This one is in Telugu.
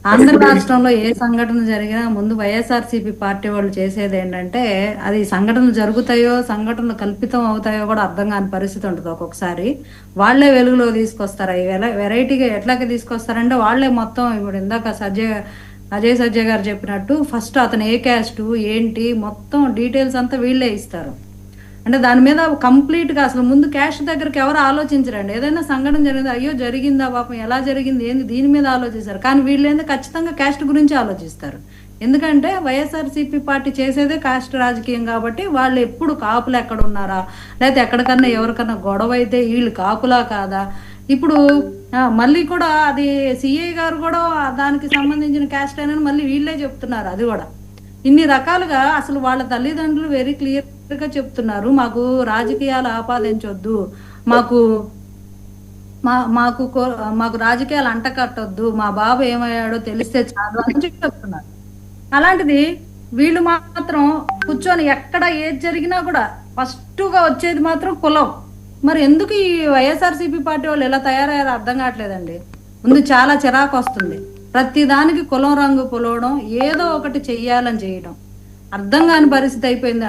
ఆంధ్ర రాష్ట్రంలో ఏ సంఘటన జరిగినా ముందు వైఎస్ఆర్సీపీ పార్టీ వాళ్ళు చేసేది ఏంటంటే, అది సంఘటనలు జరుగుతాయో, సంఘటనలు కల్పితం అవుతాయో కూడా అర్థం కాని పరిస్థితి ఉంటుంది ఒక్కొక్కసారి. వాళ్ళే వెలుగులో తీసుకొస్తారు. అవి వెరైటీగా ఎట్లాగ తీసుకొస్తారంటే, వాళ్ళే మొత్తం ఇప్పుడు ఇందాక అజయ్ సజ్జ గారు చెప్పినట్టు ఫస్ట్ అతను ఏ క్యాస్ట్ ఏంటి మొత్తం డీటెయిల్స్ అంతా వీళ్ళే ఇస్తారు. అంటే దాని మీద కంప్లీట్‌గా అసలు ముందు క్యాష్ దగ్గరికి ఎవరు ఆలోచించరండి. ఏదైనా సంఘటన జరిగింది, అయ్యో! జరిగిందా పాపం ఎలా జరిగింది? ఏంది? దీని మీద ఆలోచిస్తారు. కానీ వీళ్ళేంది ఖచ్చితంగా క్యాస్ట్ గురించి ఆలోచిస్తారు. ఎందుకంటే వైఎస్ఆర్‌సీపీ పార్టీ చేసేదే కాస్ట్ రాజకీయం కాబట్టి వాళ్ళు ఎప్పుడు కాపులు ఎక్కడున్నారా? లేతే ఎక్కడికన్నా ఎవరికన్నా గొడవైతే ఈళ్ళు కాపులా కాదా? ఇప్పుడు మళ్ళీ కూడా అది సీఐ గారు కూడా దానికి సంబంధించిన క్యాస్ట్ అని మళ్ళీ వీళ్ళే చెప్తున్నారు అది గూడా. ఇన్ని రకాలుగా అసలు వాళ్ళ తల్లిదండ్రులు వెరీ క్లియర్‌గా చెప్తున్నారు. మాకు రాజకీయాలు ఆపాదించొద్దు. మాకు మాకు రాజకీయాలు అంటకట్టొద్దు. మా బాబు ఏమయ్యాడో తెలిస్తే చాలు అని చెప్తున్నారు. అలాంటిది వీళ్ళు మాత్రం కూర్చొని ఎక్కడ ఏది జరిగినా కూడా ఫస్ట్‌గా వచ్చేది మాత్రం కులం. మరి ఎందుకు ఈ వైఎస్ఆర్‌సీపీ పార్టీ వాళ్ళు ఎలా తయారయ్యారో అర్థం కావట్లేదండి. ముందు చాలా చిరాకొస్తుంది. ప్రతి దానికి కులం రంగు పులవడం, ఏదో ఒకటి చెయ్యాలని చేయడం. అర్థం కాని పరిస్థితి అయిపోయింది.